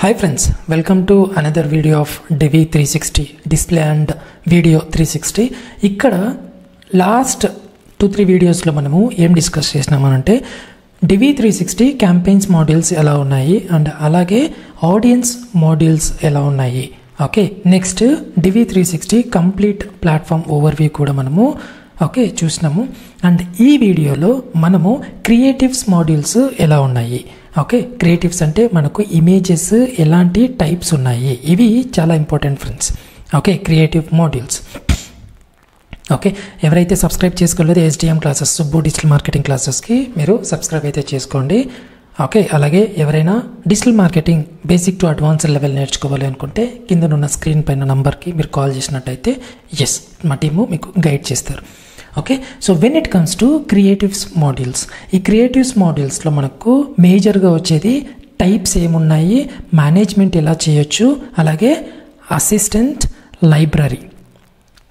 Hi friends, welcome to another video of Divi 360 display and video 360. ఇక్కడ last 2-3 వీడియోస్లో మనము ఏం డిస్కస్ చేసినామనంటే Divi 360 క్యాంపెయిన్స్ మాడ్యూల్స్ ఎలా ఉన్నాయి అండ్ అలాగే ఆడియన్స్ మాడ్యూల్స్ ఎలా ఉన్నాయి. Okay, next Divi 360 complete platform overview కూడా మనము చూసినాము. అండ్ ఈ వీడియోలో మనము క్రియేటివ్స్ మాడ్యూల్స్ ఎలా ఉన్నాయి. ఓకే, క్రియేటివ్స్ అంటే మనకు ఇమేజెస్ ఎలాంటి టైప్స్ ఉన్నాయి, ఇవి చాలా important friends. Okay, creative modules. Okay, ఎవరైతే సబ్స్క్రైబ్ చేసుకోలేదో SDM classes, Subbu digital marketing క్లాసెస్కి మీరు సబ్స్క్రైబ్ అయితే చేసుకోండి. ఓకే, అలాగే ఎవరైనా digital marketing basic to advanced level నేర్చుకోవాలి అనుకుంటే కిందనున్న స్క్రీన్ పైన నంబర్కి మీరు కాల్ చేసినట్టయితే మా టీము మీకు గైడ్ చేస్తారు. Okay, so when it comes to creatives modules, ఈ క్రియేటివ్స్ మాడ్యూల్స్లో మనకు మేజర్గా వచ్చేది టైప్స్ ఏమున్నాయి, మేనేజ్మెంట్ ఎలా చేయొచ్చు, అలాగే అసిస్టెంట్ లైబ్రరీ,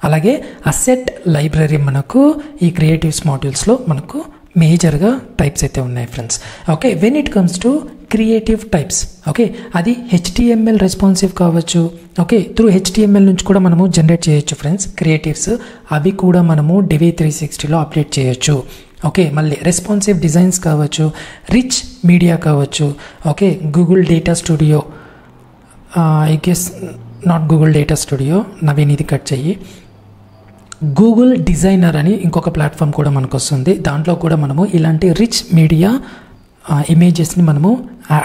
అలాగే అసెట్ లైబ్రరీ మనకు ఈ క్రియేటివ్స్ మాడ్యూల్స్లో మనకు మేజర్గా టైప్స్ అయితే ఉన్నాయి friends. Okay, when it comes to creative types, okay, అది HTML రెస్పాన్సివ్ కావచ్చు. ఓకే, త్రూ HTML నుంచి కూడా మనము జనరేట్ చేయొచ్చు ఫ్రెండ్స్ క్రియేటివ్స్, అవి కూడా మనము Divi 360లో అప్డేట్ చేయొచ్చు. ఓకే, మళ్ళీ రెస్పాన్సివ్ డిజైన్స్ కావచ్చు, రిచ్ మీడియా కావచ్చు. Okay, Google data studio, I guess not Google data studio, Naveen ఇది కట్ చెయ్యి, గూగుల్ డిజైనర్ అని ఇంకొక ప్లాట్ఫామ్ కూడా మనకు వస్తుంది. దాంట్లో కూడా మనము ఇలాంటి రిచ్ మీడియా ఇమేజెస్ని మనము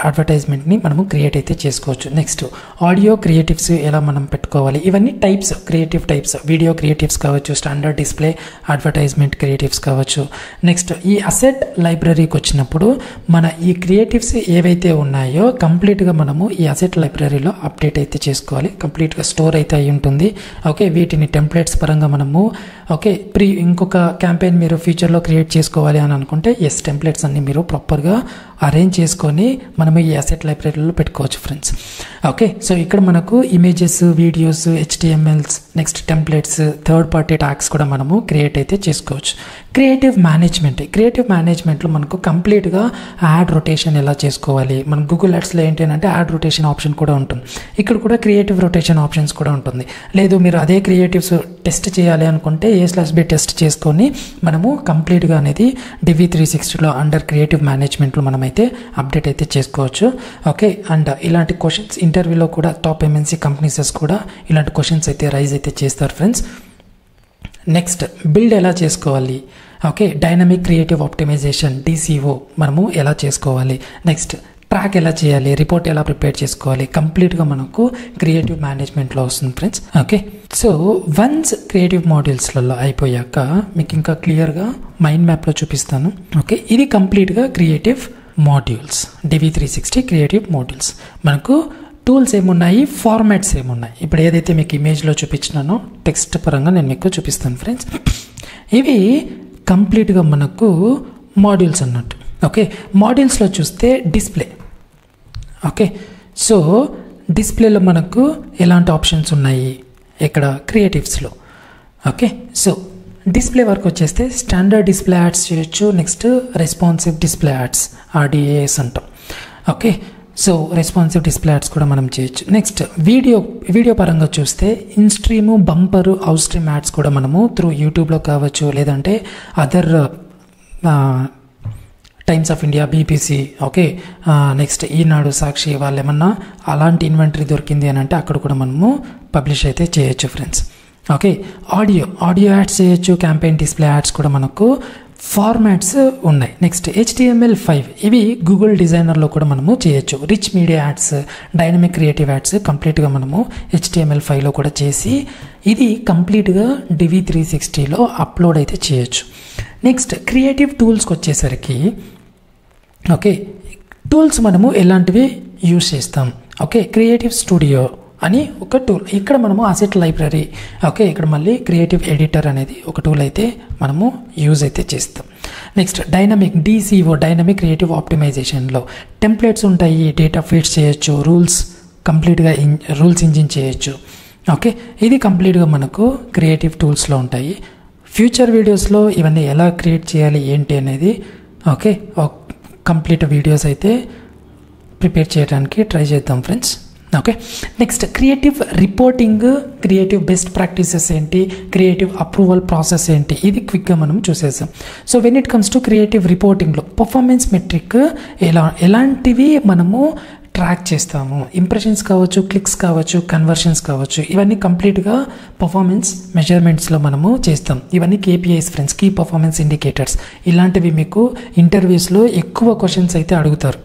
అడ్వర్టైజ్మెంట్ని మనము క్రియేట్ అయితే చేసుకోవచ్చు. నెక్స్ట్ ఆడియో క్రియేటివ్స్ ఎలా మనం పెట్టుకోవాలి, ఇవన్నీ types, creative types. Video creatives కావచ్చు, స్టాండర్డ్ డిస్ప్లే అడ్వర్టైజ్మెంట్ క్రియేటివ్స్ కావచ్చు. నెక్స్ట్ ఈ అసెట్ లైబ్రరీకి వచ్చినప్పుడు మన ఈ క్రియేటివ్స్ ఏవైతే ఉన్నాయో కంప్లీట్గా మనము ఈ అసెట్ లైబ్రరీలో అప్డేట్ అయితే చేసుకోవాలి. కంప్లీట్గా స్టోర్ అయితే అయి ఉంటుంది. ఓకే, వీటిని టెంప్లెట్స్ పరంగా మనము ఇంకొక క్యాంపెయిన్ మీరు ఫ్యూచర్లో క్రియేట్ చేసుకోవాలి అని అనుకుంటే టెంప్లెట్స్ అన్ని మీరు ప్రాపర్గా అరేంజ్ చేసుకొని మనము ఈ అసెట్ లైబ్రరీలో పెట్టుకోవచ్చు ఫ్రెండ్స్. ఓకే, సో ఇక్కడ మనకు images, videos, HTMLs, next templates, third party tags కూడా మనము క్రియేట్ అయితే చేసుకోవచ్చు. క్రియేటివ్ మేనేజ్మెంట్లో మనకు కంప్లీట్గా యాడ్ రొటేషన్ ఎలా చేసుకోవాలి. మన గూగుల్ యాడ్స్లో ఏంటంటే యాడ్ రొటేషన్ ఆప్షన్ కూడా ఉంటుంది, ఇక్కడ కూడా క్రియేటివ్ రొటేషన్ ఆప్షన్స్ కూడా ఉంటుంది. లేదు మీరు అదే క్రియేటివ్స్ టెస్ట్ చేయాలి అనుకుంటే A/B టెస్ట్ చేసుకొని మనము కంప్లీట్గా అనేది Divi 360లో అండర్ క్రియేటివ్ మేనేజ్మెంట్లో మనమైతే అప్డేట్ అయితే చేసుకోవచ్చు. ఓకే, అండ్ ఇలాంటి క్వశ్చన్స్ ఇంటర్వ్యూలో కూడా టాప్ MNC కంపెనీస్ కూడా ఇలాంటి క్వశ్చన్స్ అయితే రైజ్ అయితే చేస్తారు ఫ్రెండ్స్. నెక్స్ట్ బిల్డ్ ఎలా చేసుకోవాలి. Okay, dynamic creative optimization DCO మనము ఎలా చేసుకోవాలి. నెక్స్ట్ ట్రాక్ ఎలా చేయాలి, రిపోర్ట్ ఎలా ప్రిపేర్ చేసుకోవాలి, కంప్లీట్గా మనకు క్రియేటివ్ మేనేజ్మెంట్లో వస్తుంది friends. Okay, so once creative మాడ్యూల్స్లలో అయిపోయాక మీకు ఇంకా క్లియర్గా మైండ్ మ్యాప్లో చూపిస్తాను. ఓకే, ఇది కంప్లీట్గా creative modules, Divi 360 creative modules. మనకు టూల్స్ ఏమున్నాయి, ఫార్మాట్స్ ఏమున్నాయి. ఇప్పుడు ఏదైతే మీకు ఇమేజ్లో చూపించినానో టెక్స్ట్ పరంగా నేను మీకు చూపిస్తాను ఫ్రెండ్స్. ఇవి కంప్లీట్గా మనకు మాడ్యూల్స్ అన్నట్టు. ఓకే, మాడ్యూల్స్లో చూస్తే డిస్ప్లే. ఓకే, సో డిస్ప్లేలో మనకు ఎలాంటి ఆప్షన్స్ ఉన్నాయి ఇక్కడ క్రియేటివ్స్లో. ఓకే, సో డిస్ప్లే వరకు వచ్చేస్తే స్టాండర్డ్ డిస్ప్లే యాడ్స్ చేయొచ్చు. Next responsive display ads, RDAs అంటాం. Okay, so responsive display ads కూడా మనం చేయొచ్చు. నెక్స్ట్ వీడియో పరంగా చూస్తే instream, bumper, out stream ads కూడా మనము త్రూ యూట్యూబ్లో కావచ్చు, లేదంటే other Times of India, BBC, okay, next Eenadu, Sakshi వాళ్ళు ఏమన్నా అలాంటి ఇన్వెంటరీ దొరికింది అని అంటే అక్కడ కూడా మనము పబ్లిష్ అయితే చేయొచ్చు ఫ్రెండ్స్. ఓకే, ఆడియో యాడ్స్ చేయొచ్చు, క్యాంపెయిన్ డిస్ప్లే యాడ్స్ కూడా మనకు ఫార్మాట్స్ ఉన్నాయి. నెక్స్ట్ HTML5, ఇవి గూగుల్ డిజైనర్లో కూడా మనము చేయొచ్చు. Rich media ads, dynamic creative ads కంప్లీట్గా మనము HTML5లో కూడా చేసి ఇది కంప్లీట్గా Divi 360లో అప్లోడ్ అయితే చేయొచ్చు. నెక్స్ట్ క్రియేటివ్ టూల్స్కి వచ్చేసరికి ఓకే, టూల్స్ మనము ఎలాంటివి యూజ్ చేస్తాం. ఓకే, క్రియేటివ్ స్టూడియో అని ఒక టూల్, ఇక్కడ మనము అసెట్ లైబ్రరీ. ఓకే, ఇక్కడ మళ్ళీ క్రియేటివ్ ఎడిటర్ అనేది ఒక టూల్ అయితే మనము యూజ్ అయితే చేస్తాం. Next dynamic DCO, dynamic creative ఆప్టిమైజేషన్లో టెంప్లెట్స్ ఉంటాయి, డేటా ఫీడ్స్ చేయొచ్చు, రూల్స్ కంప్లీట్గా రూల్స్ ఇంజిన్ చేయొచ్చు. ఓకే, ఇది కంప్లీట్గా మనకు క్రియేటివ్ టూల్స్లో ఉంటాయి. ఫ్యూచర్ వీడియోస్లో ఇవన్నీ ఎలా క్రియేట్ చేయాలి ఏంటి అనేది ఓకే కంప్లీట్ వీడియోస్ అయితే ప్రిపేర్ చేయడానికి ట్రై చేద్దాం friends. Okay, next creative reporting, creative best practices ఏంటి, క్రియేటివ్ అప్రూవల్ ప్రాసెస్ ఏంటి, ఇది క్విక్గా మనం చూసేసాం. So when it comes to creative రిపోర్టింగ్లో పర్ఫార్మెన్స్ మెట్రిక్ ఎలాంటివి మనము ట్రాక్ చేస్తాము, ఇంప్రెషన్స్ కావచ్చు, క్లిక్స్ కావచ్చు, కన్వర్షన్స్ కావచ్చు, ఇవన్నీ కంప్లీట్గా పర్ఫార్మెన్స్ మెజర్మెంట్స్లో మనము చేస్తాం. ఇవన్నీ KPIs friends, key performance indicators. ఇలాంటివి మీకు ఇంటర్వ్యూస్లో ఎక్కువ క్వశ్చన్స్ అయితే అడుగుతారు.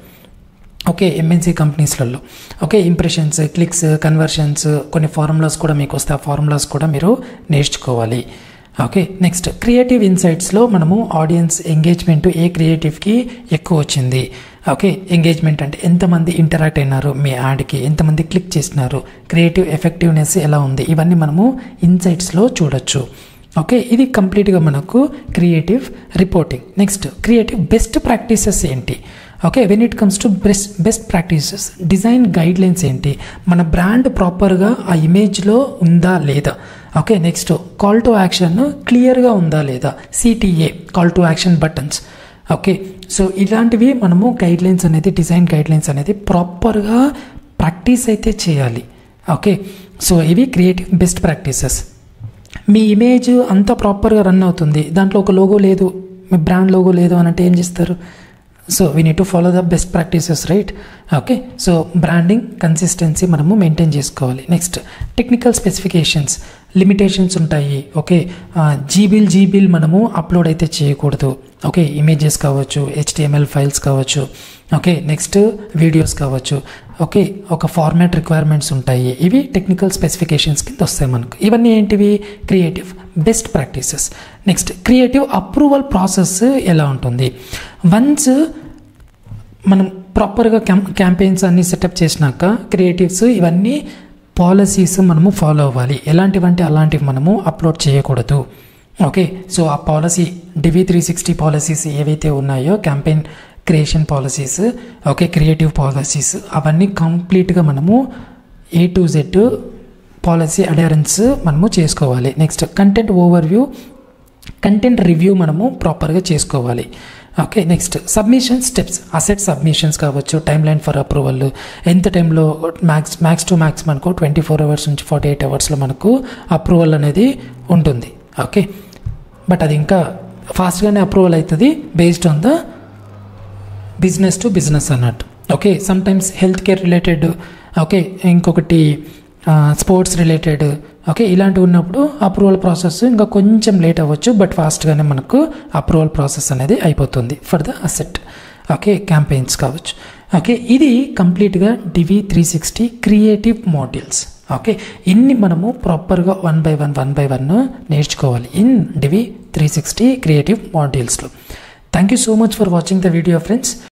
ఓకే, MNC కంపెనీస్లలో. ఓకే, ఇంప్రెషన్స్, క్లిక్స్, కన్వర్షన్స్, కొన్ని ఫార్ములాస్ కూడా మీకు వస్తాయి. ఆ ఫార్ములాస్ కూడా మీరు నేర్చుకోవాలి. ఓకే, నెక్స్ట్ క్రియేటివ్ ఇన్సైట్స్లో మనము ఆడియన్స్ ఎంగేజ్మెంట్ ఏ క్రియేటివ్కి ఎక్కువ వచ్చింది. ఓకే, ఎంగేజ్మెంట్ అంటే ఎంతమంది ఇంటరాక్ట్ అయినారు మీ యాడ్కి, ఎంతమంది క్లిక్ చేసినారు, క్రియేటివ్ ఎఫెక్టివ్నెస్ ఎలా ఉంది, ఇవన్నీ మనము ఇన్సైట్స్లో చూడొచ్చు. ఓకే, ఇది కంప్లీట్గా మనకు creative reporting. Next creative best practices ఏంటి. Okay, when it comes to best practices, design guidelines ఏంటి, మన బ్రాండ్ ప్రాపర్గా ఆ ఇమేజ్లో ఉందా లేదా. Okay, next call to action క్లియర్గా ఉందా లేదా, CTA call to action buttons. Okay, so ఇలాంటివి మనము గైడ్లైన్స్ అనేది, డిజైన్ గైడ్లైన్స్ అనేది ప్రాపర్గా ప్రాక్టీస్ అయితే చేయాలి. ఓకే, సో ఇవి క్రియేటివ్ బెస్ట్ ప్రాక్టీసెస్. మీ ఇమేజ్ అంతా ప్రాపర్గా రన్ అవుతుంది, దాంట్లో ఒక లోగో లేదు, మీ బ్రాండ్ లోగో లేదు అని అంటే ఏం చేస్తారు. So we need to follow the best practices, right. Okay, so branding consistency మనము మెయింటైన్ చేసుకోవాలి. నెక్స్ట్ టెక్నికల్ స్పెసిఫికేషన్స్, లిమిటేషన్స్ ఉంటాయి. ఓకే, జీబిల్ మనము అప్లోడ్ అయితే చేయకూడదు. ఓకే, ఇమేజెస్ కావచ్చు, HTML ఫైల్స్ కావచ్చు. ఓకే, నెక్స్ట్ వీడియోస్ కావచ్చు. ఓకే, ఒక ఫార్మాట్ రిక్వైర్మెంట్స్ ఉంటాయి. ఇవి టెక్నికల్ స్పెసిఫికేషన్స్ కింద వస్తాయి మనకు. ఇవన్నీ ఏంటివి, creative best practices. Next creative approval process ఎలా ఉంటుంది. వన్స్ మనం ప్రాపర్గా క్యాంపెయిన్స్ అన్ని సెటప్ చేసినాక క్రియేటివ్స్ ఇవన్నీ పాలసీస్ మనము ఫాలో అవ్వాలి. ఎలాంటివంటే అలాంటివి మనము అప్లోడ్ చేయకూడదు. ఓకే, సో ఆ పాలసీ DV360 పాలసీస్ ఏవైతే ఉన్నాయో, campaign creation policies, okay, creative policies, అవన్నీ కంప్లీట్గా మనము A to Z పాలసీ అడెరెన్స్ మనము చేసుకోవాలి. Next content overview, content review మనము ప్రాపర్గా చేసుకోవాలి. Okay, next submission steps, asset submissions కావచ్చు, టైమ్ లైన్ ఫర్ అప్రూవల్, ఎంత టైంలో మ్యాక్స్ టు మ్యాక్స్ మనకు 24 hours నుంచి 48 hours మనకు అప్రూవల్ అనేది ఉంటుంది. ఓకే, బట్ అది ఇంకా ఫాస్ట్గానే అప్రూవల్ అవుతుంది based on the business to business అన్నట్టు. Okay, sometimes health care related, okay, ఇంకొకటి స్పోర్ట్స్ రిలేటెడ్. ఓకే, ఇలాంటివి ఉన్నప్పుడు అప్రూవల్ ప్రాసెస్ ఇంకా కొంచెం లేట్ అవ్వచ్చు, బట్ ఫాస్ట్గానే మనకు అప్రూవల్ ప్రాసెస్ అనేది అయిపోతుంది for the asset. Okay, campaigns కావచ్చు. ఓకే, ఇది కంప్లీట్గా DV360 క్రియేటివ్ మాడ్యూల్స్. ఓకే, ఇన్ని మనము ప్రాపర్గా వన్ బై వన్ నేర్చుకోవాలి ఇన్ DV360 క్రియేటివ్ మాడ్యూల్స్లో. Thank you so much for watching the video friends.